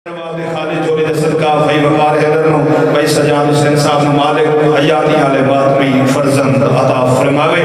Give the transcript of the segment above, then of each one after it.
خالی جوڑی دے صدقہ بھائی وقار حیدر نو بھائی سجاد حسین صاحب نو مالک حیاتی آلے باطمی فرزند عطا فرماوے.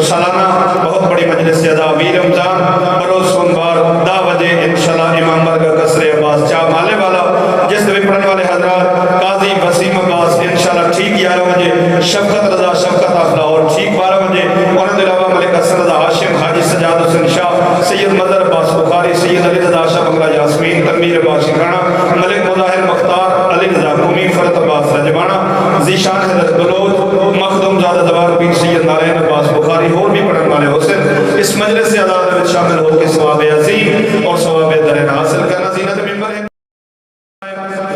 سالانہ بہت بڑی مجلس جدا ویر رمضان بروز سوموار 10 بجے انشاءاللہ امام برگہ قصر عباس چاہ مالے والا جس میں پڑھنے والے حضرات قاضی وسیم عباس انشاءاللہ ٹھیک 11 بجے، شفقت رضا شفقت افلا اور ٹھیک 12 بجے، اور علاوہ ملک حسن رضا ہاشم، حاجی سجاد حسین شاہ، سید مظہر عباس بخاری، سید علی رضا شاہ بنگلہ یاسمین، تنویر عباس شکھانا، ملک مظاہر مختار، علی رضا قومی، فرت عباس رجبانہ، ذیشان حضرت بلوچ، مخدوم زادہ دوار پیر سید نارین عباس بخاری اور بھی پڑھنے والے حسن اس مجلس سے عدالت میں شامل ہو کے ثواب عظیم اور ثواب درن حاصل کرنا. زینت ممبر ہے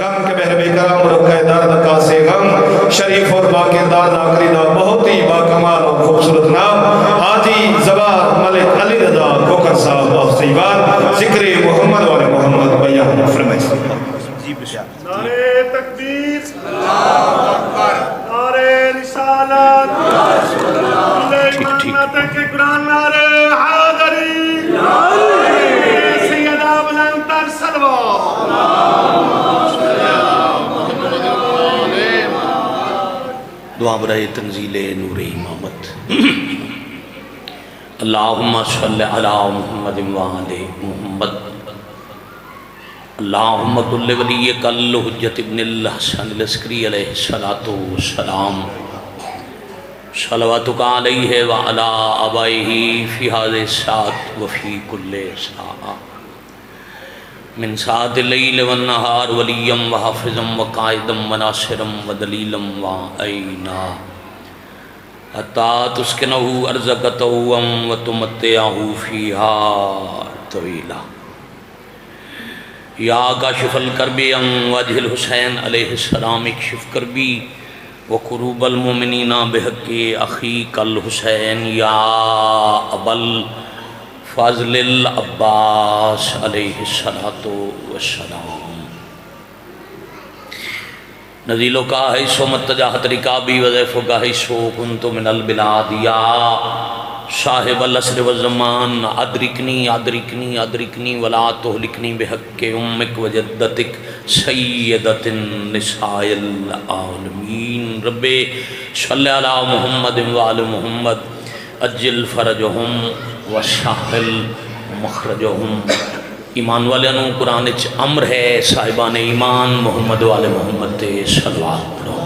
غم کے بحر بے کرم رکھے درد کا سے غم شریف اور باقیدار ذاکری دا بہت ہی باکمال اور خوبصورت نام حاجی زبار ملک علی رضا کوکر صاحب آف سیوان ذکر محمد والے محمد بیان فرمائے. نعرے تکبیر، اللہ اکبر، نعرے رسالت، امامت کے قرآن، نعرے حیدری، سیدہ بلند تر صلوات. دعا برائے تنزیل نور امامت. اللہم صلی علی محمد وآل محمد. اللہم کل ولیک الحجت ابن الحسن العسکری علیہ السلام صلواتک علیہ وعلا آبائہ فی هذه الساعة وفی کل ساعة من ساعة اللیل والنہار ولیا وحافظا وقائدا وناصرا ودلیلا وعینا حتی تسکنہ ارضک طوعا وتمتعہ فیہا طویلا. یا کاشف الکرب عن وجہ الحسین علیہ السلام اکشف کربی وقروب المؤمنین بحق اخیک الحسین یا ابل فضل العباس علیہ السلام. نزیلو کا حیثو متجاہت رکابی وضیفو کا حیثو کنتو من البلاد یا صاحب العصر والزمان ادرکنی ادرکنی ادرکنی ولا تہلکنی بحق امک وجدتک سیدت النساء العالمین. رب صلی علی محمد وآل محمد اجل فرجہم وسہل مخرجہم. ایمان والے انہوں قرآن اچ امر ہے صاحبان ایمان محمد والے محمد تے صلوات پڑھو.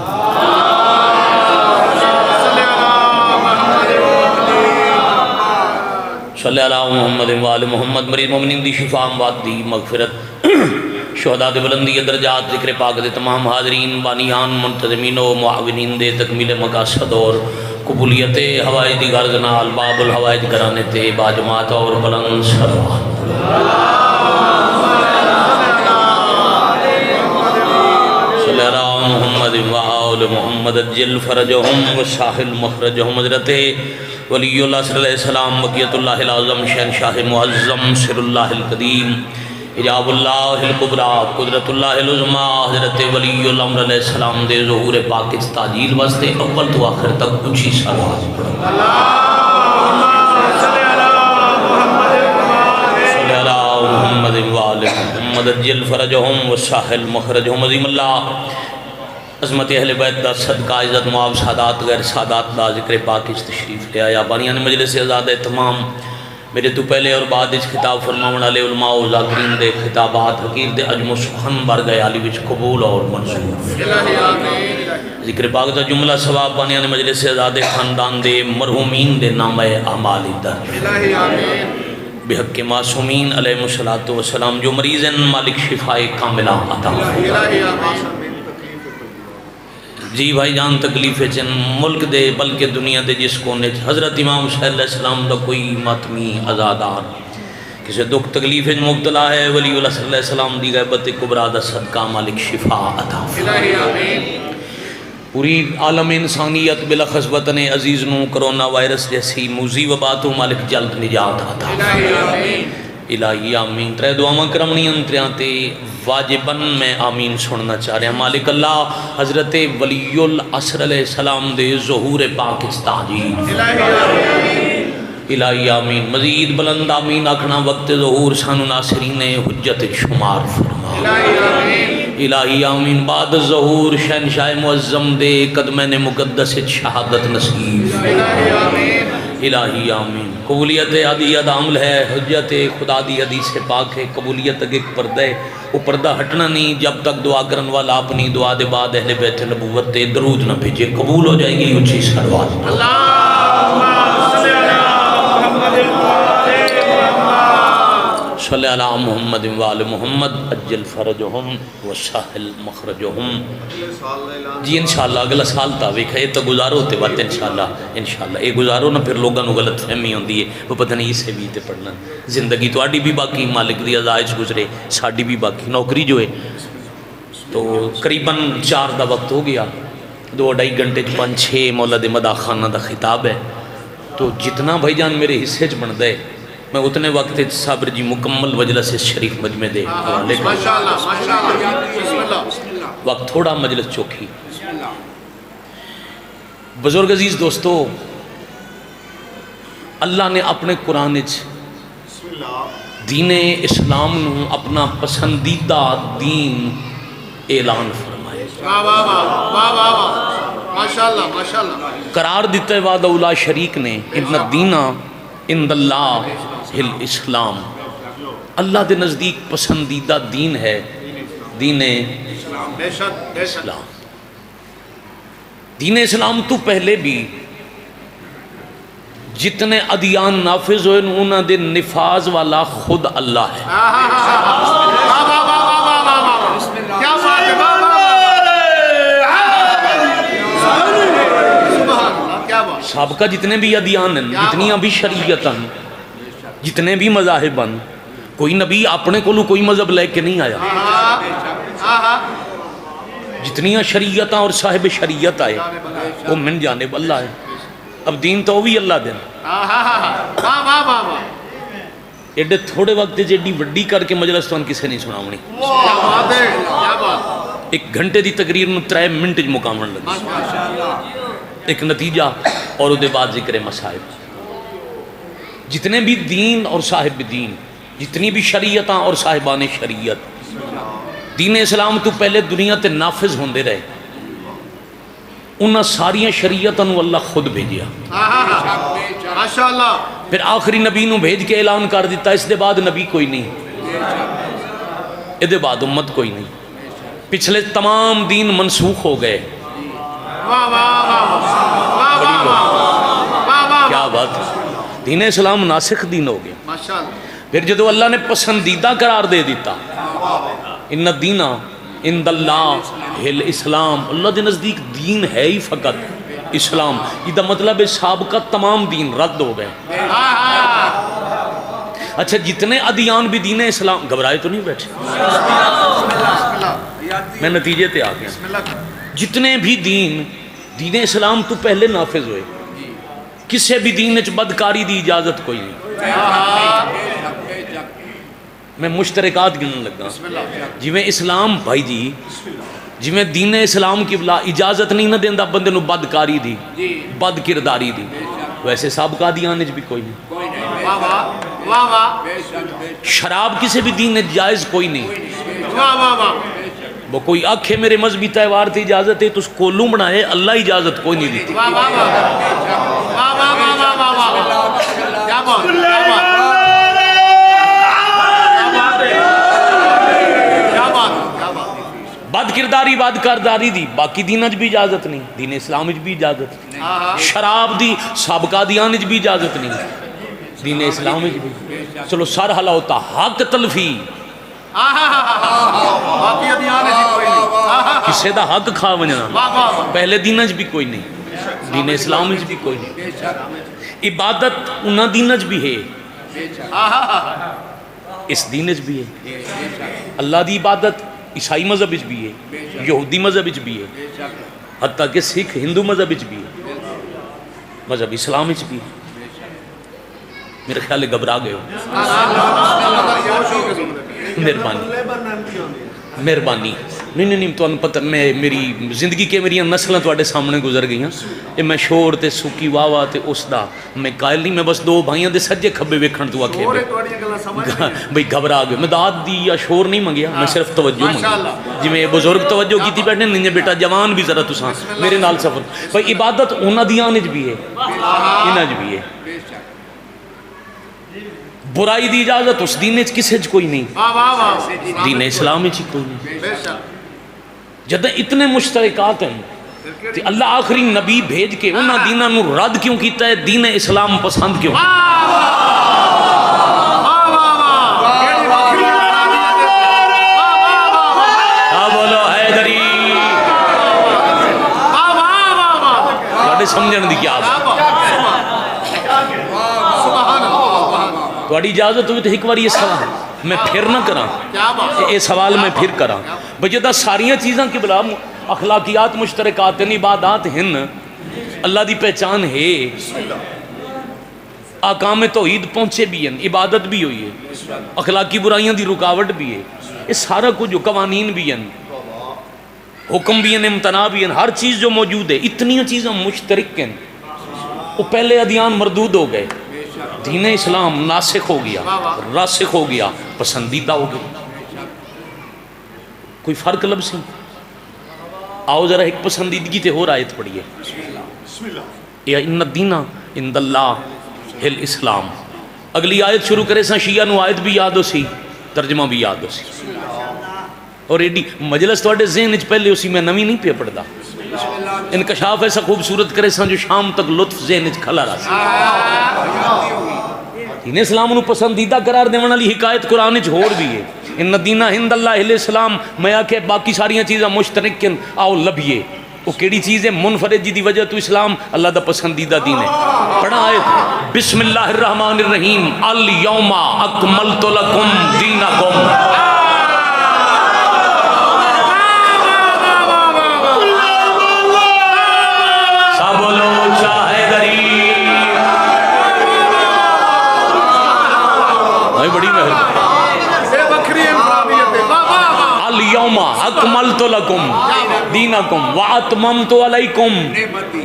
صلی اللہ محمد وآل محمد. مریض مومنین دی شفا اموات دی مغفرت، شہداء دے بلندی درجات، ذکر پاک دے تمام حاضرین بانیان منتظمین و معاونین دے تکمیل مقاصد اور قبولیت حوائج دی غرض نال باب الحوائج گرانے تے باجماعت اور بلند صلوات. صلی اللہ محمد وآل محمد اجل فرجہم وسہل مخرجہم. حضرت ولی اللہ صلی اللہ علیہ وسلم بقیت اللہ العظم شہنشاہ معظم سر اللہ القدیم حجاب اللہ الکبریٰ قدرت اللہ العظمیٰ حضرت ولی اللہ علیہ السلام دے ظہور پاک اس تاجیل واسطے اول تو آخر تک اونچی صلوات پڑھو. صلی اللہ محمد وآل محمد اجل فرجہم وسہل مخرجہم. عظیم اللہ عظمت اہل بیت دا صدقہ عزت معاف سادات غیر سادات دا ذکر پاک اس تشریف لے آیا. بانیان مجلس آزاد تمام میرے تو پہلے اور بعد اس خطاب فرماؤن علیہ علماء و ذاکرین دے خطابات حقیر دے عجم و سخن بار گئے علی وچ قبول اور منصور. ذکر پاک دا جملہ ثواب بانیان مجلس آزاد خاندان دے مرحومین دے نام اعمال درج بحق معصومین علیہ السلام جو مریضن مالک شفائے کاملہ عطا فرمائے. جی بھائی جان تکلیف چن ملک دے بلکہ دنیا دے جس کونے حضرت امام حسین علیہ السلام دا کوئی ماتمی عزادار کسی دکھ تکلیف مبتلا ہے ولی اللہ صلی اللہ علیہ وسلم دی غیبت کبرا دا صدقہ مالک شفا عطا فرمائے. پوری عالم انسانیت بلخص وطن عزیز نو کرونا وائرس جیسی موذی وبا تو مالک جلد نجات عطا فرمائے. الہی آمین. ترے دعاواں کرمنی انتریاں تے واجباً میں آمین سننا چاہ رہے ہیں. مالک اللہ حضرت ولی العصر علیہ السلام دے ظہور پاک اس تاجیل الہی آمین. مزید بلند آمین آکھنا وقت ظہور سانو ناصرین حجت شمار فرما. الہی آمین بعد ظہور شہنشاہ معظم دے قدمین مقدس شہادت نصیب الہی آمین قبولیت عدیت عمل ہے حجت خدا دی حدیث پاک ہے قبولیت اگے پردہ ہے وہ پردہ ہٹنا نہیں جب تک دعا کرن والا اپنی دعا دے بعد اہل بیت نبوت تے درود نہ بھیجے قبول ہو جائے گی اونچی صلوات صلی علی محمد وآل محمد اجل فرجہم وسہل مخرجہم جی انشاءاللہ اگلا سال تاویک ہے یہ تو گزارو ہوتے بات انشاءاللہ یہ گزارو نہ پھر لوگاں نو غلط فہمی ہوندی ہے وہ پتہ نہیں اسے بھی تے پڑھنا زندگی تو آڈی بھی باقی مالک دی عزائش گزرے ساڑی بھی باقی نوکری جو ہے تو قریباً 4 دا وقت ہو گیا 2-2.5 گھنٹے 5-6 مولد مداح خانہ دا خطاب ہے تو جتنا بھائی جان میرے حصے چ بن دے میں اتنے وقت صابر جی مکمل مجلس شریف مجمع دے وقت تھوڑا مجلس چوکھی بزرگ عزیز دوستو اللہ نے اپنے قرآن دین اسلام نو اپنا پسندیدہ دین اعلان فرمایا قرار دیتا ہے وعدہ اولا شریک نے ان الدین عند اللہ الاسلام اللہ دے نزدیک پسندیدہ دین ہے دین اسلام دین اسلام تو پہلے بھی جتنے ادیان نافذ ہوئے انہوں دے نفاذ والا خود اللہ ہے سابقہ جتنے بھی ادیان ہیں جتنی بھی شریعتاں جتنے بھی مذاہب ہیں کوئی نبی اپنے کو کوئی مذہب لے کے نہیں آیا جتنی شریعتاں اور صاحب شریعت آئے وہ من جانب اللہ ہے اب دین تو بھی اللہ دین ایڈے تھوڑے وقت جیڈی وڈی کر کے مجلس تو کسے نہیں سناونی 1 گھنٹے دی تقریر میں 3 منٹ مقامن لگی ایک نتیجہ اور اس کے بعد ذکر مصائب جتنے بھی دین اور صاحب دین جتنی بھی شریعتاں اور صاحبان شریعت دین اسلام تو پہلے دنیا تے نافذ ہوندے رہے انہاں ساریاں شریعتاں اللہ خود بھیجیا پھر آخری نبی نو بھیج کے اعلان کر دیتا اس دے بعد نبی کوئی نہیں اس دے بعد امت کوئی نہیں پچھلے تمام دین منسوخ ہو گئے کیا بات دین اسلام ناسخ دین ہو گیا پھر جدو اللہ نے پسندیدہ قرار دے دیتا ان الدین عند اللہ الاسلام اللہ دے نزدیک دین ہے ہی فقط اسلام یہ مطلب ہے سابقہ تمام دین رد ہو گئے اچھا جتنے ادیان بھی دین اسلام گھبرائے تو نہیں بیٹھے میں نتیجے تے آ گیا جتنے بھی دین اسلام تو پہلے نافذ ہوئے کسے بھی دین وچ بدکاری دی اجازت کوئی نہیں میں مشترکات گنن لگا جی میں اسلام بھائی جی جی میں دین اسلام کی بلا اجازت نہیں نہ دیندا بندے نو بدکاری دی بد کرداری دی ویسے سابقہ دیان وچ بھی کوئی نہیں شراب کسی بھی دین وچ جائز کوئی نہیں وہ کوئی آنکھے میرے مذہبی تہوار تھی اجازت ہے تو اس کولوں بنائے اللہ اجازت کوئی نہیں دیتی بد کرداری بد کرداری دی باقی دینج بھی اجازت نہیں دین اسلام بھی اجازت نہیں شراب دی سابقہ دیان بھی اجازت نہیں دین اسلام بھی چلو سر حلا ہوتا حق تلفی کسے دا حق کھا ونجنا پہلے دینج بھی کوئی نہیں دین اسلام بھی کوئی نہیں عبادت انہاں دینج بھی ہے اس دینج بھی ہے اللہ دی عبادت عیسائی مذہب بھی ہے یہودی مذہب بھی ہے حتیٰ کہ سکھ ہندو مذہب بھی ہے مذہب اسلام بھی ہے میرے خیال گھبرا گئے ہو مہربانی مہربانی نہیں تو پتہ میں میری زندگی کے میری نسلیں تواڈے سامنے گزر گئی یہ میں شور تے سکی واہ واہ تے اس دا میں قائل نہیں میں بس دو بھائیاں دے سجے کھبے ویکھن تو آکھے بھئی گھبرا گئے میں داد دی یا شور نہیں منگیا میں صرف توجہ منگی جی میں بزرگ توجہ کیتی بیٹھے نہیں بیٹا جوان بھی ذرا تساں میرے نال سفر بھئی عبادت انہاں دیاں وچ بھی ہے انہاں وچ بھی ہے برائی دی اجازت اس دین وچ کسے وچ کوئی نہیں دین اسلام وچ کوئی نہیں جد اتنے مشترکات ہیں تے اللہ آخری نبی بھیج کے انہاں دیناں نو رد کیوں کیتا ہے دین اسلام پسند کیوں بولو حیدری تواڈے سمجھن دی کیا تواڈی اجازت ہوئی تو ایک بار یہ سوال میں پھر نہ کراں یہ سوال میں پھر کراں بجدہ ساریاں چیزاں کی بلا اخلاقیات مشترکات ہیں عبادات ہیں اللہ دی پہچان ہے آقام توحید پہنچے بھی ہیں عبادت بھی ہوئی ہے اخلاقی برائیاں دی رکاوٹ بھی ہے یہ سارا کچھ جو قوانین بھی ہیں حکم بھی ہیں امتناع بھی ہیں ہر چیز جو موجود ہے اتنی چیزیں مشترک ہیں وہ پہلے ادیان مردود ہو گئے دین اسلام ناسخ ہو گیا راسخ ہو گیا پسندیدہ ہو گیا کوئی فرق لبسی آؤ ذرا ایک پسندیدگی تے ہو رہا آیت پڑھیے یا ان الدین عند اللہ الاسلام اگلی آیت شروع کرے سا شیعہ نو آیت بھی یاد ہو سی ترجمہ بھی یاد ہو سی اور ایڈی مجلس تواڈے ذہن وچ پہلے اسی میں نویں نہیں پہ پڑھدا انکشاف ایسا خوبصورت کرے سا جو شام تک لطف ذہن وچ کھلا رہا سی دین اسلام نو پسندیدہ قرار دیون والی حکایت قرآن وچ ہور بھی ہے ان الدین عند اللہ الاسلام میں آکھے باقی ساریاں چیزاں مشترک ہیں آؤ لبھیے وہ کیڑی چیز ہے منفرد جی دی وجہ تو اسلام اللہ دا پسندیدہ دین ہے پڑھا آیت بسم اللہ الرحمن الرحیم الیوم اکملت لکم دینکم اکملت لکم دینکم واتممت علیکم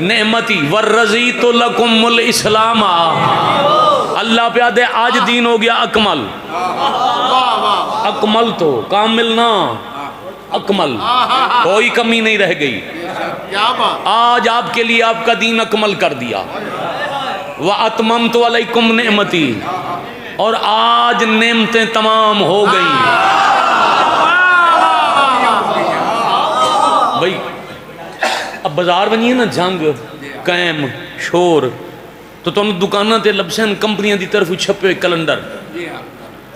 نعمتی ورزیت لکم الاسلام اللہ پہ آدھے آج دین ہو گیا اکمل اکمل تو کامل نہ اکمل کوئی کمی نہیں رہ گئی آج آپ کے لیے آپ کا دین اکمل کر دیا واتممت علیکم نعمتی اور آج نعمتیں تمام ہو گئی بھائی اب بازار بنی نا جنگ قائم شور تو تم دکانوں تے لبسن کمپنیاں دی طرف چھپے ہوئے کیلنڈر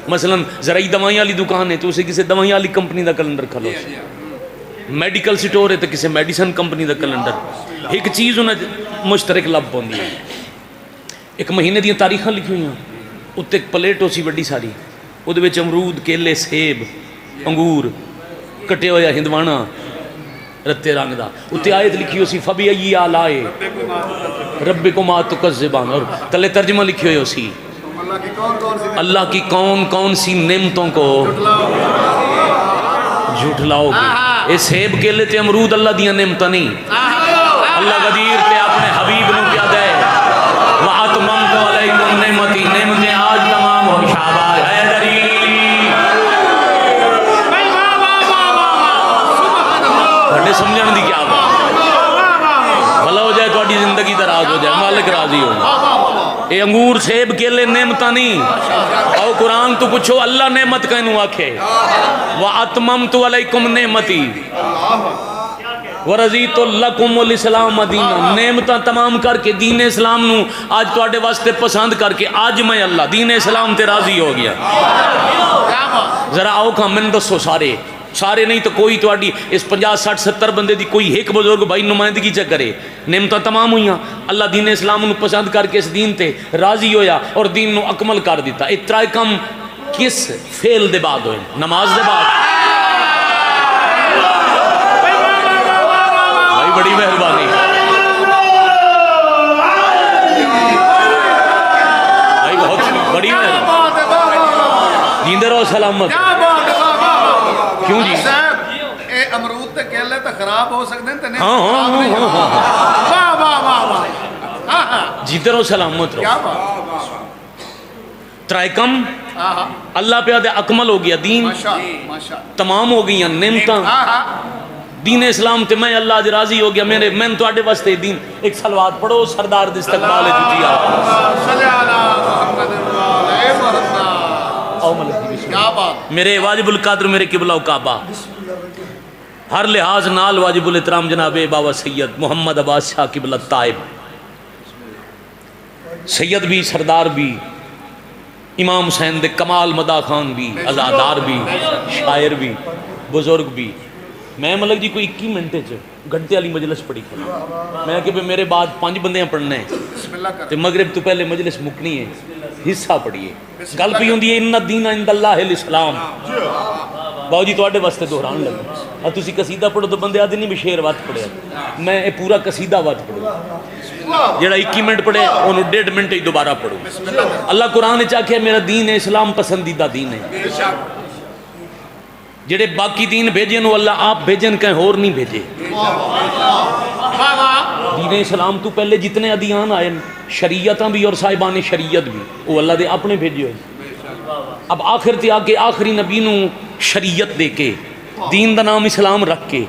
مثلا زرعی دوائیاں والی دکان ہے تو اسے کسی دوائیاں والی کمپنی دا کیلنڈر کھلو میڈیکل سٹور ہے تو کسی میڈیسن کمپنی دا کیلنڈر ایک چیز انہیں مشترک لب ہوندی ہے ایک مہینے دیاں تاریخاں لکھی ہوئی ہیں اتنے ایک پلیٹ ہو سی وڈی ساری وہ دے وچ امرود کیلے سیب انگور کٹے ہویا ہندوانا رتے رنگ دا اتنے آیت لکھی ہو سی فبی آلائے ربکما تکذبان اور تلے ترجمہ لکھی ہوئی ہو سی اللہ کی کون کون سی نعمتوں کو جھوٹلاؤ گے اے سیب کیلے تے امرود اللہ دیاں نعمتاں نہیں اللہ قدیر تے اپنے حبیب نو کیا دے وَأَتْمَمْتُ عَلَيْكُمْ نِعْمَتِي نعمتیں آج تمام ہو شاباش حیدری تھوڑے سمجھن دی کیا بات بھلا ہو جائے تھوڑی زندگی دراز ہو جائے مالک راضی ہو اے انگور سیب کیلے نعمتاں نہیں او قرآن تو پوچھو اللہ نعمت کینوں آکھے وَأَتْمَمْتُ عَلَيْكُمْ نِعْمَتِي ورزیت لکم الاسلام دینہ نعمتاں تمام کر کے دین اسلام نو آج توڑے واسطے پسند کر کے آج میں اللہ دین اسلام تے راضی ہو گیا ذرا آؤ کھا من دسو سارے نہیں تو کوئی توڑی اس 50-60-70 بندے دی کوئی ایک بزرگ بھائی نمائندگی چا کرے نعمتاں تمام ہوئیاں اللہ دین اسلام نو پسند کر کے اس دین تے راضی ہویا اور دین نو اکمل کر دیتا اترائی کم کس فیل دے بعد ہوئے نماز دے بعد بھائی بڑی مہربانی بھائی بہت بڑی مہربانی جیندے رہو سلامت کیوں جی اے امرود تے کیلے تے خراب ہو سکتے ہیں تے نہیں ہاں ہاں خراب نہیں ہاں ہاں ہاں واہ واہ واہ واہ ہاں ہاں جیتے رہو سلامت رہو. کیا بات ترائکم ہاں ہاں اللہ پہ آدھے اکمل ہو گیا دین, ماشاء ماشاء تمام ہو گئی نعمتاں, ہاں ہاں دین اسلام تے میں اللہ اج راضی ہو گیا. میں تو آڈے واسطے دین. ایک سلوات پڑھو سردار دی استقبال جی صلی علی محمد اے محمد. او ملک جی کیا بات میرے واجب القادر میرے قبلہ و کعبہ ہر لحاظ نال واجب الاحترام جناب بابا سید محمد عباس شاہ قبلہ طائب, سید بھی سردار بھی, امام حسین دے کمال مدا خان بھی, ازادار بھی, شاعر بھی, بزرگ بھی. میں ملک جی کوئی 21 منٹے گھنٹے والی مجلس پڑھی میں کہ میرے بعد 5 بندے پڑھنے بسم اللہ کر تے مغرب تو پہلے مجلس مکنی ہے, حصہ پڑھیے. گل پی ہوندی ہے ان الدین عند اللہ الاسلام. باؤ جی تواڈے واسطے دہران لگا اور تسی قصیدہ پڑھو تو بندے آدھے نہیں بھی شعر وقت پڑھیا, میں یہ پورا قصیدہ وقت پڑھوں جڑا 21 منٹ پڑھے انہوں 1.5 منٹ ہی دوبارہ پڑھو. اللہ قرآن چاہے میرا دین ہے اسلام پسندیدہ دین ہے. جڑے باقی دین بھیجے نو اللہ آپ بھیجن کہیں اور نہیں بھیجے. دین اسلام تو پہلے جتنے ادیان آئے شریعتاں بھی اور صاحبان شریعت بھی وہ اللہ دے اپنے بھیجے ہوئے. اب آخر تے آ کے آخری نبی نو شریعت دے کے دین دا نام اسلام رکھ کے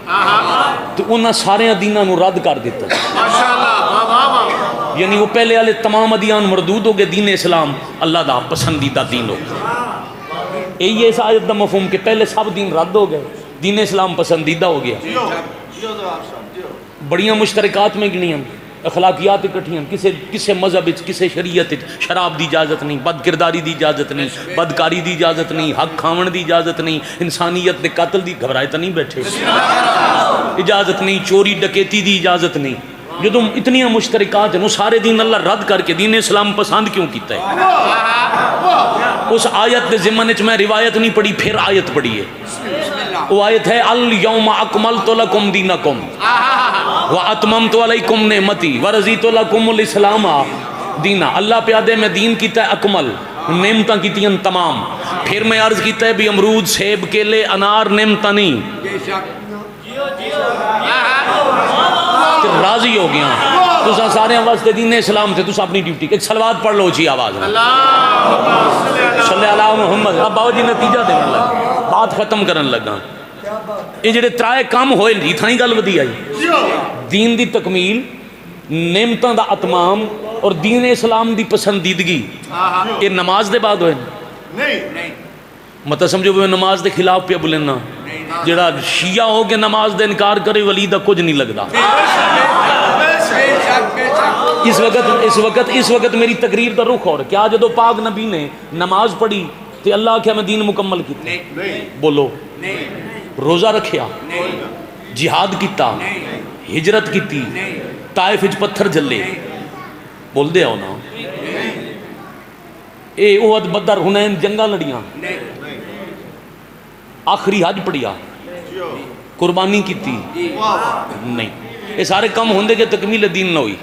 تو انہاں سارے دیناں نو رد کر دیتا. یعنی وہ پہلے والے تمام ادیان مردود ہو گئے, دین اسلام اللہ دا پسندیدہ دین ہو گیا. یہی ہے اس آیت دا مفہوم کہ پہلے سب دین رد ہو گئے, دین اسلام پسندیدہ ہو گیا. بڑیاں مشترکات میں گنیاں, اخلاقیات اکٹھیاں, کسے مذہب کسے شریعت, شراب دی اجازت نہیں, بد کرداری دی اجازت نہیں, بدکاری دی اجازت نہیں, حق کھاون دی اجازت نہیں, انسانیت دے قتل دی گھبرائے تو نہیں بیٹھے اجازت نہیں, چوری ڈکیتی دی اجازت نہیں. جدوں اتنی مشترکات ہیں وہ سارے دین اللہ رد کر کے دین اسلام پسند کیوں کیتا ہے؟ اس آیت دے ضمن وچ میں روایت نہیں پڑھی, پھر آیت پڑھی ہے. وہ آیت ہے الیوم اکملت لکم دینکم واتممت علیکم نعمتی ورضیت لکم الاسلام دینا. اللہ پیادے میں دین کیتا ہے اکمل, نعمتاں کیتیاں تمام. پھر میں عرض کیتا ہے بھی امرود سیب کیلے انار نعمتاں نہیں, راضی ہو گیا. تسا سارے واسطے دین اسلام تھے, تسا اپنی ڈیوٹی. ایک سلوات پڑھ لو جی آواز میں صلی اللہ محمد. اب باؤ جی نتیجہ دینے لگا, بات ختم کرن لگا. یہ جڑے ترائے کام ہوئے جی تھائی گل ودی آئی, دین دی تکمیل, نعمتاں دا اتمام اور دین اسلام دی پسندیدگی. یہ نماز دے بعد ہوئے نہیں مطلب سمجھو وہ نماز دے خلاف پہ بولنا. جڑا شیعہ ہو کے نماز دے انکار کرے ولی دا کچھ نہیں لگدا. اس وقت میری تقریر دا رخ اور کیا جدو پاک نبی نے نماز پڑھی تے اللہ کیا میں دین مکمل کیتا؟ بولو. روزہ رکھیا, جہاد کیتا, ہجرت کیتی, طائف وچ پتھر جلے, بول دے ہو نا. اے احد بدر حنین جنگاں لڑیاں, آخری حج پڑھیا, قربانی کیتی نہیں. یہ سارے کم ہوندے کہ تکمیل دین نہ ہوئی.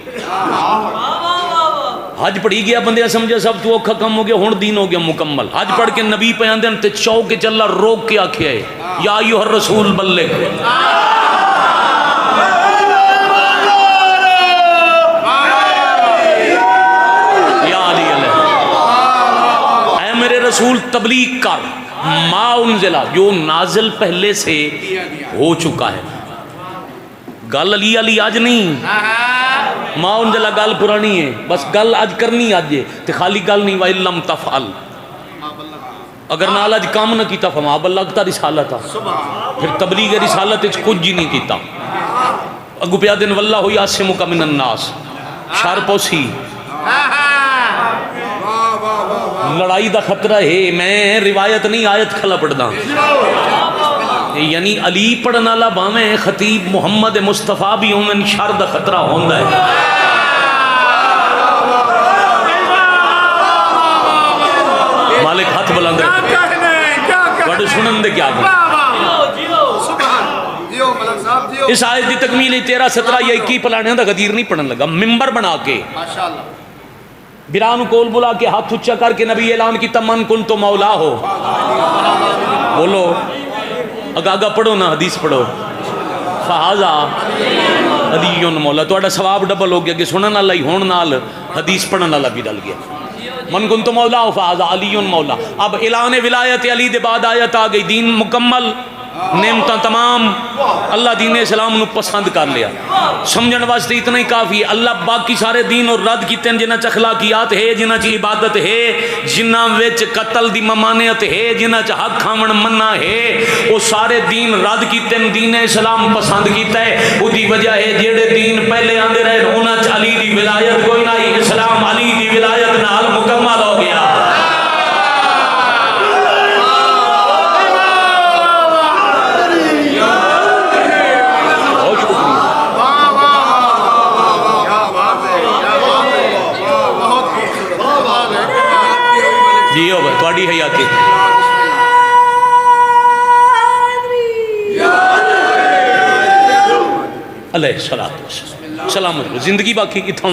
حج پڑھی گیا بندے سمجھے سب تو اوکھا کم ہو گیا, ہن دین ہو گیا مکمل. حج پڑھ کے نبی پہ آندے تے چوک کے چلا روک کے آکھیا ہے یا ایھا الرسول بلغ. یا علی علیہ اے میرے رسول تبلیغ کر ما انزلہ, جو نازل پہلے سے ہو چکا ہے. گل علی علی آج نہیں, ما انزلہ گل پرانی ہے, بس گل آج کرنی آج ہے. تے خالی گل نہیں وَإِن لَمْ تَفْعَلْ, اگر نال آج کام نہ کیتا فما بلغت رسالتہ, پھر تبلیغ رسالت وچ کچھ ہی نہیں کیتا. اگو پیا دن واللہ یعصمک من الناس, شر پوسی لڑائی دا خطرہ ہے. میں روایت نہیں آیت کھلا پڑھدا. یعنی علی پڑھن والا باویں خطیب محمد مصطفیٰ بھی ہوں شر دا خطرہ ہوندا ہے. مالک ہاتھ بلند رکھے بڑے سنن دے کیا گا. اس آیت دی تکمیل 13 17 یا 21 پلانے دا غدیر نہیں پڑھن لگا. ممبر بنا کے بران کول بلا کے ہاتھ اچھا کر کے نبی اعلان کی تمن کن تو مولا ہو. بولو اگا پڑھو نا حدیث پڑھو فہذا علی مولا تہاڈا ثواب ڈبل ہو گیا کہ سنن والا ہی ہون نال حدیث پڑھن والا بھی ڈل گیا من کنت مولا فہذا علی مولا اب اعلان ولایت علی دے بعد آیت آ گئی دین مکمل نعمتاں تمام اللہ دین اسلام نو پسند کر لیا سمجھن واسطے اتنا ہی کافی ہے اللہ باقی سارے دین اور رد کیتے ہیں جنہ چ اخلاقیات ہے جنہ چ عبادت ہے جنہ وچ قتل دی ممانعت ہے جنہ چ حق کھاون منع ہے وہ سارے دین رد کیتے ہیں دین اسلام پسند کیتا ہے اودی وجہ ہے جڑے دین پہلے آندے رہے انہاں چ علی دی ولایت کوئی نہیں اسلام علی دی ولایت نال مکمل ہو گیا جی ہو بھائی تھوڑی حیاتی علیہ السلام سلامت زندگی باقی اتھوں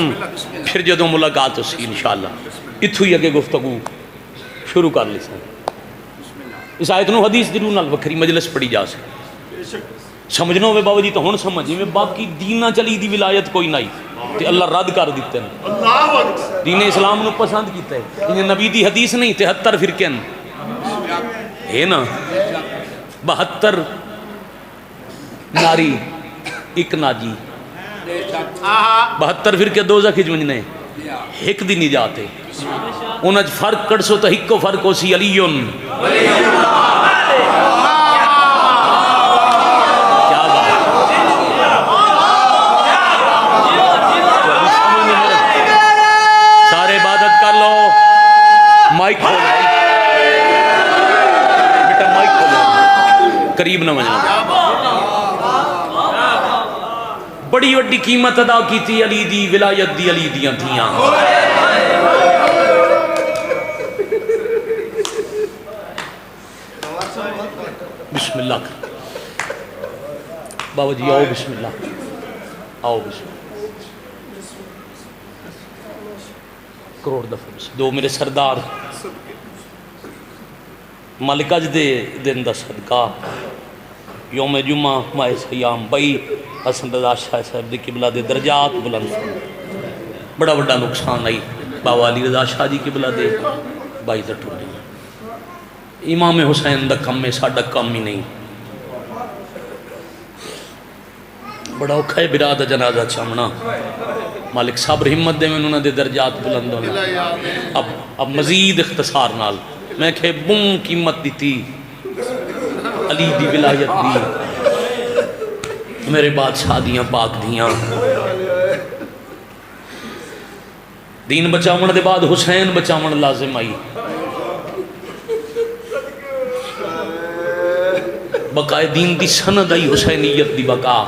پھر جدوں ملاقات ہو سی انشاءاللہ اتھو ہی اگے گفتگو شروع کر لی سن اس آیت نو حدیث ضرور نال وکھری مجلس پڑھی جا سکے سمجھنا ہوئے بابا جی تو ہون سمجھی میں باقی دینہ چلی دی ولایت کوئی نہیں تے اللہ رد کر دیتے ہیں دین اسلام نو پسند کیتا ہے انہیں نبی دی حدیث نہیں 73 فرقے ہے نا 72 ناری ایک ناجی 72 فرقے دوزخ وچ ونجنے ایک دی نجات ہے انہاں فرق کڑ سو تو ایک کو فرق ہو سی علیون مائک کھول بیٹا مائک کھول قریب نہ مجھنا بڑی وڈی قیمت ادا کی تھی علی دی ولایت دی علی دیاں تھیاں بسم اللہ بابا جی آؤ بسم اللہ آؤ بسم اللہ کروڑ دفعہ دو میرے سردار مالک اج دے دن دا صدقہ یوم جمعہ ماہ سیام بھائی حسن رضا شاہ صاحب دی قبلہ دے درجات بلند بڑا بڑا نقصان آئی بابا علی رضا شاہ جی قبلہ دے بھائی دا ٹوٹی امام حسین دا کم میں ساڈا کم ہی نہیں بڑا اوکھا ہے برا دا جنازہ چامنا مالک صاحب رحمت دے میں انہوں نے درجات بلند ہونا اب مزید اختصار نال میں کہ بم قیمت دیتی علی دی ولایت دی میرے بادشاہ دیاں پاک دیاں دین بچاون دے بعد حسین بچاون لازم آئی بقائے دین دی سند آئی حسینیت دی بقا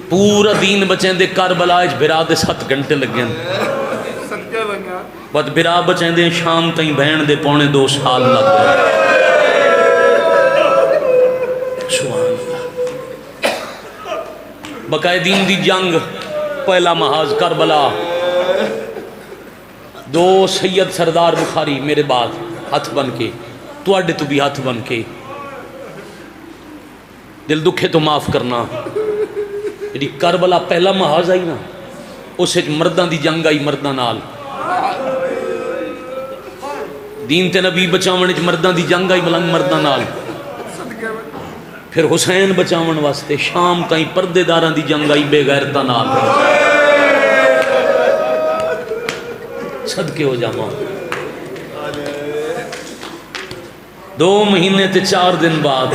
پورا دین بچیں دے کربلا اچ بھرا دے 7 گھنٹے لگیں بات بھرا بچیں دے شام تائیں بہن دے 2.5 سال لگ گئے سبحان اللہ بقائے دین دی جنگ پہلا محاذ کربلا 2 سید سردار بخاری میرے بعد ہاتھ بن کے تو اڈے تو بھی ہاتھ بن کے دل دکھے تو معاف کرنا جی کربلا پہلا محاذ آئی نا اس مرداں دی جنگ آئی مرداں نال دین تے نبی بچاون مرداں دی جنگ آئی ملنگ مرداں نال پھر حسین بچاون واسطے شام تائیں پردے داراں دی جنگ آئی بے غیرتاں نال صدقے ہو جاواں 2 مہینے تے 4 دن بعد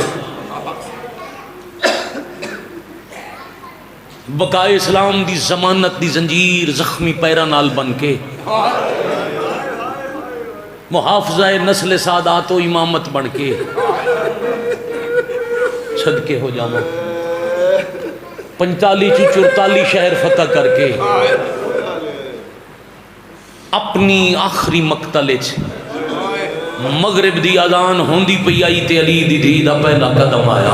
بقائے اسلام دی ضمانت دی زنجیر زخمی پیرا نال بن کے محافظہ نسل سادات و امامت بن کے صدقے ہو جاواں 45 44 شہر فتح کر کے اپنی آخری مقتل مغرب دی اذان ہوندی پئی آئی تے علی دی دھی دا پہلا قدم آیا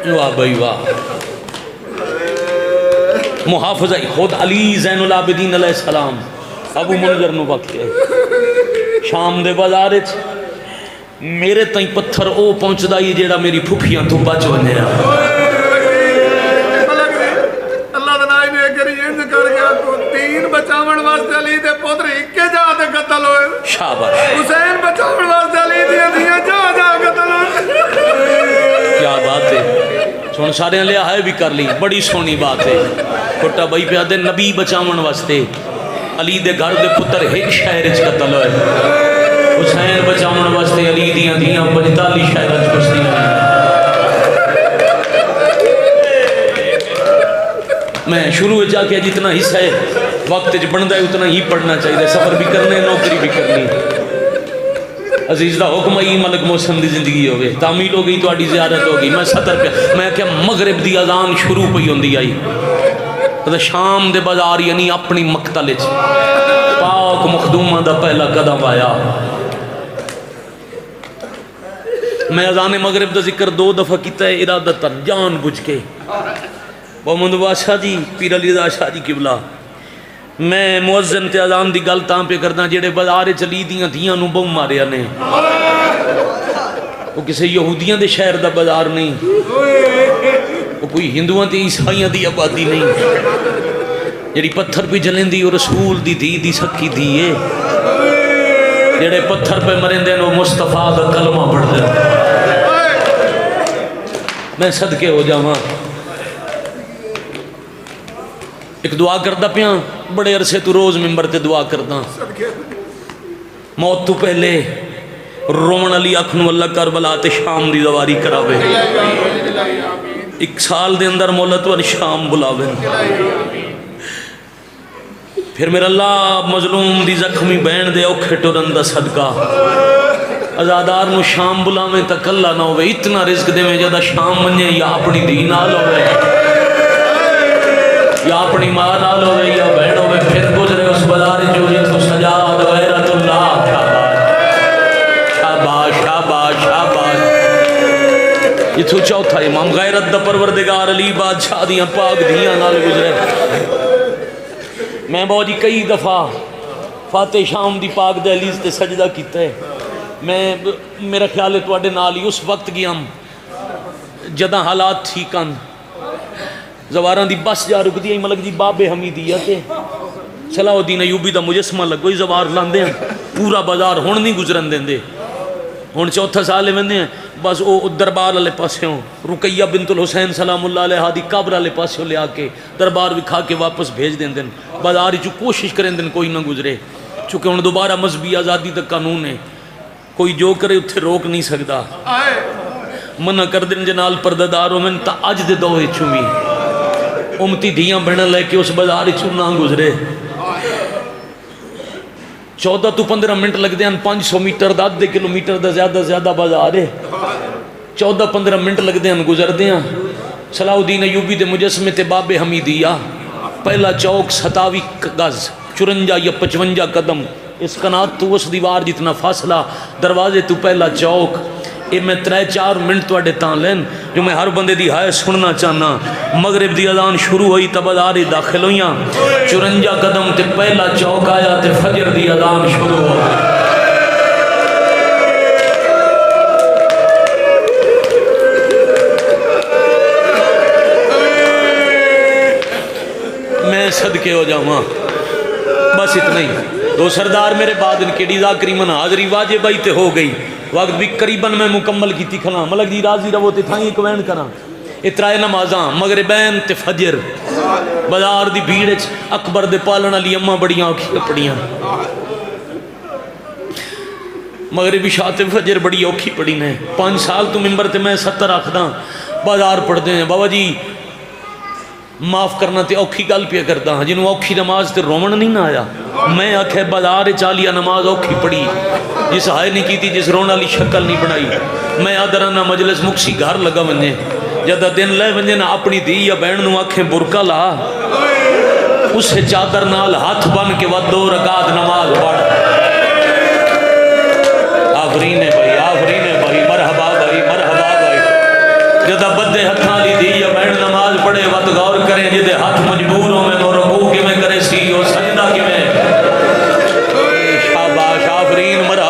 واہ بھائی واہ محافظہ خود علی زین العابدین علیہ السلام ابو منظر نو بخشے شام دے بازار میرے تائیں پتھر او پہنچدا ہی جیڑا میری پھپھیاں تو بچ ونے اللہ دا نام نے کری انج کر گیا تو 3 بچاون واسطے علی دے پتر اکے جا تے قتل ہوئے شاباش حسین بچاون واسطے علی دی جا قتل ہوئے کیا بات ہے سن سارے لیا ہے بھی کر لی بڑی سونی بات ہے کھٹا بھائی پہ آدھے نبی بچاون واسطے علی دے گھر دے پتر ایک شہر اچ قتل ہوئے حسین بچاون واسطے علی دیاں 45 شہر اچ کشتی میں شروع جا کے جتنا حصہ ہے وقت بنتا ہے اتنا ہی پڑھنا چاہیے سفر بھی کرنے نوکری بھی کرنی عزیز دا حکم آئی ملک محسن دی زندگی ہوگی تعمیل ہو گئی تو زیارت ہوگی میں 70 پہ میں کہ مغرب دی اذان شروع پہ ہوندی آئی شام دے بازار یعنی اپنی مقتل پاک مخدومہ دا پہلا قدم آیا میں اذان مغرب دا ذکر 2 دفعہ کیتا ہے ارادتاً جان بجھ کے محمد بادشاہ جی پیر علی رضا شاہ جی قبلہ میں مؤذن تے اذان دی گل تاں پہ کردا جڑے بازار چلی دیاں دھیاں نو بم ماریا نے وہ کسی یہودیاں دے شہر دا بازار نہیں وہ کوئی ہندوؤں تے عیسائیاں دی آبادی نہیں جڑی پتھر پہ جلیندی وہ رسول دی دھی دی سکی دھی ہے جڑے پتھر پہ مرندے وہ مصطفیٰ دا کلمہ پڑھ دے میں صدقے ہو جاواں ایک دعا کردہ پیاں بڑے عرصے تو روز ممبر تے دعا کردہ موت تو پہلے رومن علی اکھنو اللہ کربلا تے شام دی دواری کراوے 1 سال دے اندر مولت و شام بلاوے پھر میرا اللہ مظلوم دی زخمی بین دے اوکھے ٹورن دا صدقہ ازادار نو شام بلاویں تک اللہ نہ ہوئے اتنا رزق دے میں جدہ شام منجے یا اپنی دین آل ہوئے یا اپنی ماں نال ہوئے یا بہن ہوئے پھر گزرے اس بازار جو جتو سجاد غیرت اللہ شاباش شاباش شاباش جتو چوتھا امام غیرت دا پروردگار علی بادشاہ دیاں پاک دیاں نال گزرے میں بہت جی کئی دفعہ فاتح شام دی پاک دہلیز تے سجدہ کیتا ہے میں میرا خیال ہے توڑے نال ہی اس وقت گیا ہم جدہ حالات ٹھیکن زواران دی بس جا رک دی ملک جی باب حمیدیہ تے صلاح الدین ایوبی دا مجسمہ لگوئی زوار لاندے ہیں پورا بازار ہون نہیں گزرن دیں دے ہون 4 سالے وندے ہیں بس او دربار والے پاسے ہوں رقیہ بنت الحسین سلام اللہ علیہ دی قبر والے پاسے لے آ کے دربار بھی کھا کے واپس بھیج دیں دیں بازار جو کوشش کریں دیں کوئی نہ گزرے چونکہ ہن دوبارہ مذہبی آزادی تک قانون ہے کوئی جو کرے اتھے روک نہیں سکتا منع کر دیں جنال پرددار ہو میں تا اج دے دوئے چومی امتی دھیاں بڑھنے لے کے اس بازار چونہ گزرے 14 تو 15 منٹ لگ دیں 500 میٹر دا 10 کلومیٹر دا زیادہ بازار ہے 14-15 منٹ لگ دیں گزر دیں صلاح الدین ایوبی دے مجسمے تے باب حمیدیہ پہلا چوک 27 گز 54 یا 55 قدم اس کنات تو اس دیوار جتنا فاصلہ دروازے تو پہلا چوک اے میں 3-4 منٹ تو اڈے تاں لین جو میں ہر بندے دی ہائے سننا چاہنا مغرب دی اذان شروع ہوئی تب اداری داخل ہویاں 54 قدم تے پہلا چوک آیا تے فجر دی اذان شروع ہو میں صدقے ہو جاؤں بس اتنا ہی دو سردار میرے بعد ان کے ڈیزا کریمن حاضری واجب آئی تے ہو گئی وقت بھی قریباً میں مکمل کی تھی کھلا ملک جی راضی رہو تے تھائیں ایک وین کرا اترائے نمازاں مغربین تے فجر بازار دی بھیڑ اکبر دے پالن علی اماں بڑیاں اوکھی پڑیاں مغربی شاہ تے فجر بڑی اوکھی پڑی نے 5 سال تو ممبر تے میں 70 آخداں بازار پڑھ دیں بابا جی معاف کرنا تے اوکھی گل پیا کرتا ہاں جنہوں اوکھی نماز تے رومن نہیں نہ آیا میں آکھے بازار چالیا نماز اوکھی پڑی جس ہائے نہیں کی تھی جس رونا لی شکل نہیں بنائی میں آدھرانا مجلس مکسی گھر لگا ونجے جدہ دن لے ونجے نا اپنی دی یا بین نو آنکھیں برکا لا اس سے چادر نال ہاتھ بن کے ود 2 رکعت نماز پڑھ آفرین ہے بھائی مرحبا بھائی جدہ بدے ہتھاں لی دی یا بین نماز پڑھے ود غور کریں جدے ہاتھ مجبوروں میں وہ رکوع کی میں کرے سی اور سجدہ کی میں شاباش آفرین مرحبا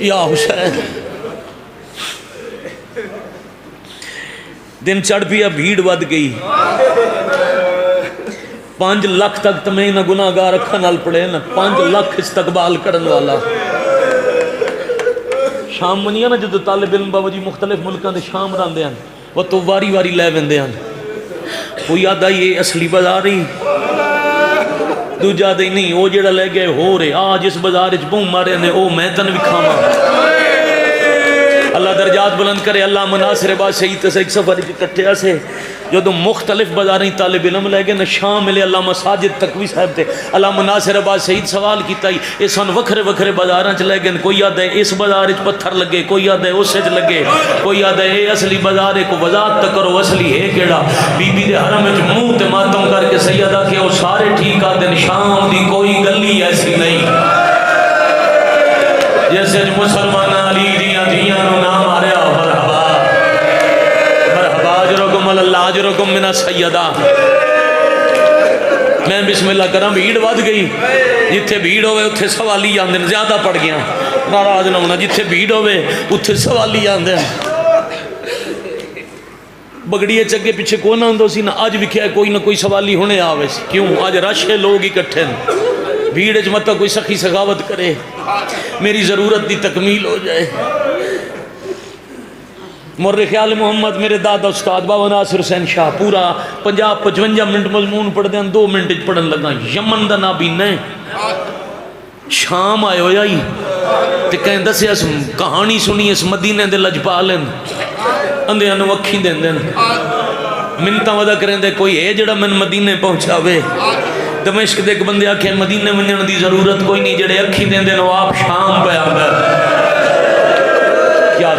یا حسین دن چڑھ پیا بھیڑ ود گئی 5 لاکھ تک تمہیں نہ گناہگار اکھاں نال پڑے نہ 5 لاکھ استقبال کرن والا شام منیا نا جدو طالب علم بابا جی مختلف ملکاں دے شام راندے ہیں وہ تو واری واری لے ویندے ہیں کوئی آدھا یہ اصلی بازار ہی دوجا دے نہیں وہ جڑا لے گئے ہو رہے آج اس بازار اچ بوم مارے نے او میں تن وکھاواں اللہ درجات بلند کرے اللہ مناصر با شہید سے ایک سفر اکٹھے سے جو دو مختلف بازاریں طالب علم لے گئے نہ شام ملے اللہ مساجد تقوی صاحب تے اللہ مناصر با شہید سوال کیتا ہی اس ان وکھرے وکھرے بازاراں چ لے گئے کوئی آدھے اس بازار وچ پتھر لگے کوئی آدھے اس وچ لگے کوئی آدھے اے اصلی بازار ہے کو وضاحت تک کرو اصلی ہے کیڑا بی بی دے حرم وچ منہ تے ماتم کر کے سیدہ کہ او سارے ٹھیک آدھے شام دی کوئی گلی ایسی نہیں جیسے مسلمان علی دیاں دیاں نو نام آریا مرحبا مرحبا اجرکم اللہ اجرکم من السیدہ میں بسم اللہ کرا بھیڑ ود گئی جتھے بھیڑ ہوئے اتھے سوالی آندے زیادہ پڑ گیا ناراض نہ ہونا جتھے بھیڑ ہوئے اتھے سوالی آندے بگڑیے چگے پیچھے کون نہ ہوندو سی نہ اج وکھیا کوئی نہ کوئی سوالی ہونے آوے سی کیوں آج رش ہے لوگ اکٹھے بھیڑ اچ مت کوئی سخی سخاوت کرے میری ضرورت دی تکمیل ہو جائے مورِ خیال محمد میرے دادا استاد بابا ناصر حسین شاہ پورا 50-55 منٹ مضمون پڑھ دیں 2 منٹ پڑھن لگا یمن دا نابینا شام آئے ہویا ہی تے کہیں دسے اس کہانی سنی اس مدینے دے لجپالن اندے انو اکھی دیں دیں منتاں ودا کریں دے کوئی ہے جڑا من مدینے پہنچاوے دمشق دے ایک بندے آکھے مدینے منن دی ضرورت کوئی نہیں جڑے اکھی دیں دیں وہ آپ شام پہ آندر کیا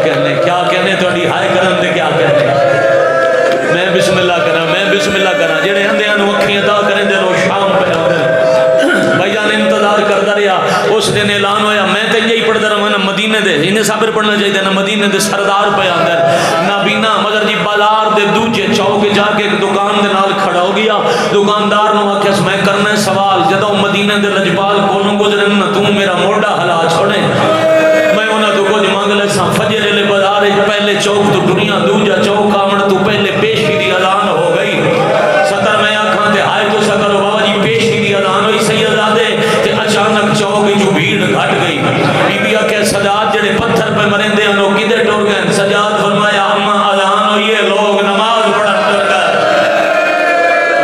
کہنے تھوڑی ہائے کرن دے کیا کہنے میں بسم اللہ کرا جڑے اندے انو اکھی ادا کریں دے وہ شام پہ آندر بھائی جان انتظار کرتا رہا اس دن اعلان ہویا میں تے یہی پڑھتا رہا نا مدینے دے انہیں صابر پڑھنا چاہیے نا مدینے دے سردار پہ اندر نابینا مگر جی بازار دے دوجے چوک جا کے ایک دکان دے نال کھڑا ہو گیا دکاندار نو آکھیا میں کرنا ہے سوال جدوں مدینے دے لجپال کولوں گزرن نا تو میرا موڈا ہلا چھوڑے میں انہاں تو کچھ مانگ لے سا فجر لے بازار پہلے چوک تو دنیا دوجا چوک آمن تو پہلے پیشی دی اذان ہو گئی ستر میں آنکھاں دے ہائے تو ستر بابا جی پیشی دی اذان ہوئی سیدزادے تے اچانک چوک جو بھیڑ گھٹ گئی بی بی آکھے سجاد جڑے پتھر پہ مرندے انو کدھر ٹر گئے سجاد فرمایا اما اذان ہوئی ہے لوگ نماز پڑھن ٹر گئے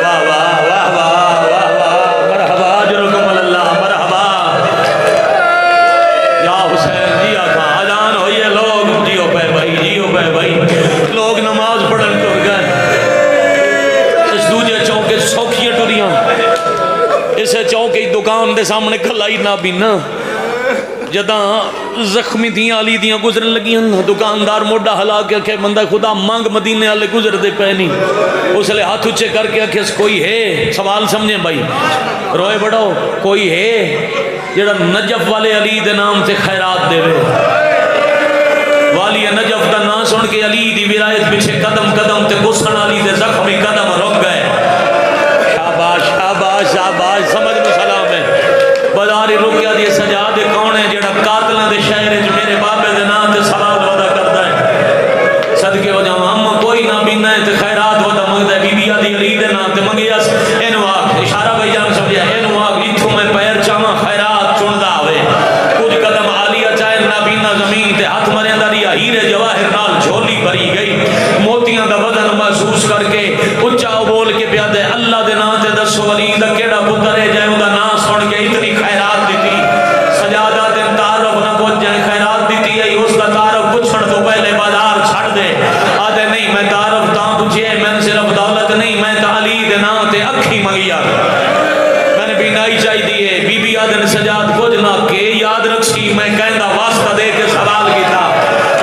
واہ واہ واہ واہ واہ واہ مرحبا اجرکم اللہ مرحبا یا حسین جی آقا اذان ہوئی ہے لوگ جیو پہ بھائی لوگ نماز پڑھن ٹر گئے اس دوجے چوکے سوکھیاں ٹریاں اسے چوکے دکان دے سامنے کھلائی نابینا جداں زخمی دیاں علی دیاں گزرن لگیاں دکاندار موڈا ہلا کے کہ بندہ خدا مانگ مدینے والے گزر دے پہ نہیں اس لئے ہاتھ اچھے کر کے کہ کوئی ہے سوال سمجھیں بھائی روئے بڑھو کوئی ہے جڑا نجف والے علی دے نام تے خیرات دے وے والی نجف دا نام سن کے علی دی ولایت پیچھے قدم قدم تے گسن علی دے زخمی قدم رک گئے شاباش شاباش شاباش سمجھ میں سلام ہے بازاری رکیا دی سجاد کون ہے جڑا قاتلاں دے شہر وچ میرے بابے دے نام تے سوال ودا کردا ہے صدقے ہو جاواں ہم کوئی نہ بینا ہے تے خیرات ودا منگدا ہے بی بی دی علی دے نام تے منگیا اینو آکھ اشارہ بھائی جان سمجھیا اینو آکھ ایتھوں میں پیر چاواں خیرات چندا ہوے کچھ قدم عالیہ چاہے نہ بینا زمین تے ہاتھ مریندا رہیا ہیرے جواہر نال جھولی بھری گئی موتیاں دا وزن محسوس کر کے اونچا بول کے پیا دے اللہ دے نام تے دسو علی دا کیڑا پتر ہے جے اوندا نام سن کے اتنی خیرات دیتی سجادہ دن تعارف نہ پہنچ جائے خیرات دیتی ہے اس کا تعارف پوچھن تو پہلے بازار چھڑ دے آدھے نہیں میں تعارف تاں پوچھے میں صرف دولت نہیں میں تا علی دے نام تے اکھی منگیا میں نے بینائی چاہی دیئے بی بی آدھن سجاد کچھ نہ کہ یاد رکھی میں کہندہ واسطہ دے کے سوال کیتا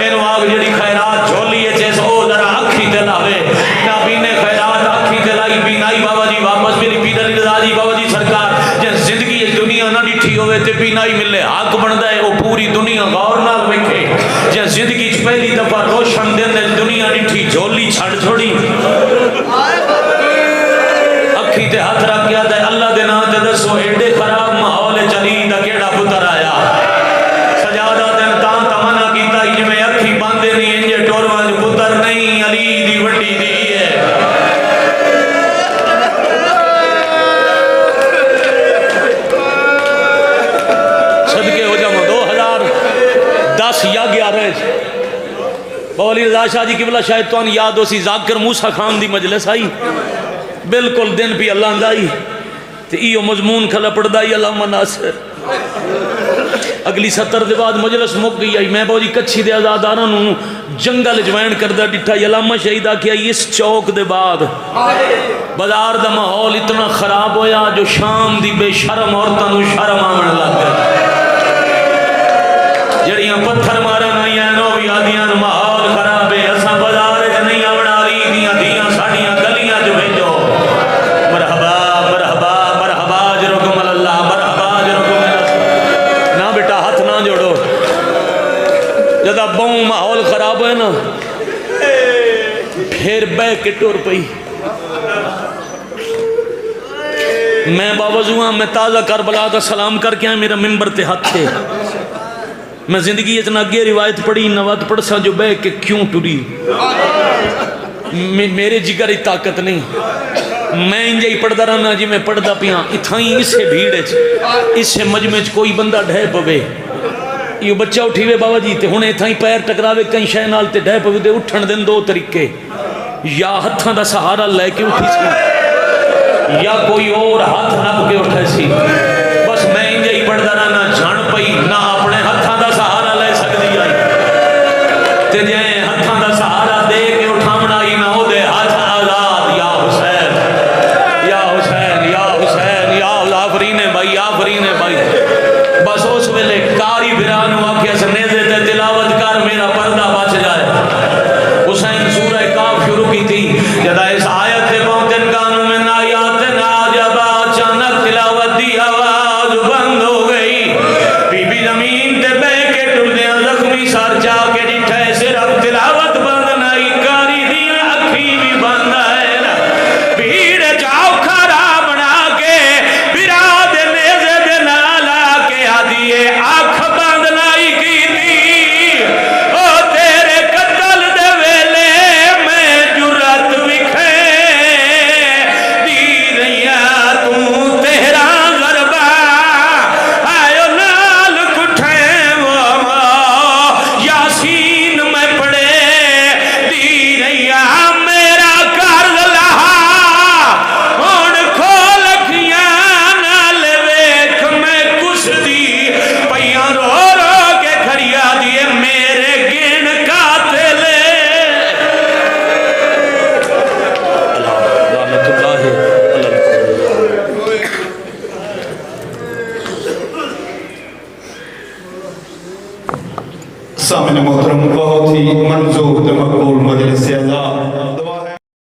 اینو آگ جڑی خیرات جھولی ہے جیسے او ذرا اکھی دلاوے نہ بینے خیرات اکھی دلائی بینائی بابا جی واپس میری پیر علی رضا جی بابا جی سرکار جن زندگی دنیا نہ ڈٹھی ہوئے تے بینائی ملے حق بندا ہے او پوری دنیا غور نال ویکھے جن زندگی چ پہلی دفعہ روشن دن دنیا ڈٹھی جھولی چھڑ چھوڑی اکھی تے ہاتھ رکھ کے آدھے اللہ دے نام تے دسو ایڈے خراب ماحول چلی دا کیڑا پتر آیا سجادہ دن تاں بولی رضا شاہ جی قبلہ شاید تو یاد ہو سی ذاکر موسیٰ خان دی مجلس آئی بالکل دن بھی اللہ اندائی تے ایو مضمون کھلا پڑھ دائی علامہ ناصر اگلی 70 دے بعد مجلس مک گئی آئی میں بولی کچھی دے آزاداراں نو جنگل جوائن کردہ ڈٹھا علامہ شہیدہ کیا اس چوک دے بعد بازار دا ماحول اتنا خراب ہویا جو شام دی بے شرم عورتاں نو شرم آمن لگ گئے جڑیاں پتھر مارن آئیاں نو بھی آدیاں ماحول خراب ہے اساں بازار وچ نہیں آونا ری دیاں ساڈیاں گلیاں جو بھیجو مرحبا مرحبا مرحبا جرکم اللہ مرحبا جرکم اللہ نہ بیٹا ہاتھ نہ جوڑو جدا بہوں ماحول خراب ہے نا پھر بے کے ٹور پئی میں باوضوہاں میں تازہ کربلا دا سلام کر کے آئے میرا ممبر تے ہاتھ تھے میں زندگی اتنا اگے روایت پڑھی نوات پڑھ سا جو بے کہ کیوں ٹری میرے جگر ہی طاقت نہیں میں انجا ہی پڑھ دا رہنا جی میں پڑھ دا پیاں اتھائیں اسے بھیڑے اسے مجمع کوئی بندہ ڈھے پوے یہ بچہ اٹھی ہوئے بابا جی تے ہونے اتھائیں پیر ٹکراوے کہیں شے نال تے ڈھے پوے دے اٹھن دن دو طریقے یا ہتھاں دا سہارا لے کے اٹھی سی یا کوئی اور ہاتھ نپ کے اٹھے سی بس میں انجا ہی پڑھ دا رہنا جھان پئی نہ اپنے ہتھاں دا سہارا لے سکتی آئی تے جائیں ہتھاں دا سہارا دے کے اٹھامنا ہی نہ ہو دے ہاتھ آزاد یا حسین یا حسین یا حسین یا آفرین بھائی آفرین بھائی بس اس ویلے کاری بھرانو آکھیا سے نیزے تے تلاوت کر میرا پردہ بچ جائے حسین سورہ کاف شروع کی تھی جدا اس آیت تے پہنچن کانوں میں نایات ناجبا اچانک تلاوت دی آواز بند ہو گئی بی بی زمین تے بے کے ٹردیاں زخمی سار جا کے جٹھے صرف تلاوت بند نائی کاری دیاں اکھی بھی بند ہے بھیڑ جاؤ کھارا بنا کے برا دے نیزے دے نالا کے آدھیے آنکھ بند نائی کی تھی او تیرے قتل دے ویلے میں جرات وکھے دی رہیا تو تیرا غربہ آئیو نال کٹھے وہ یاسین میں پڑے دی رہیا میرا قرض لہا ہون کھول کھیاں نال ویکھ میں کس دی پیاں رو رو کے کھڑیا دیے میرے گن قاتل لعنت اللہ سامنے محترم بہت ہی منظور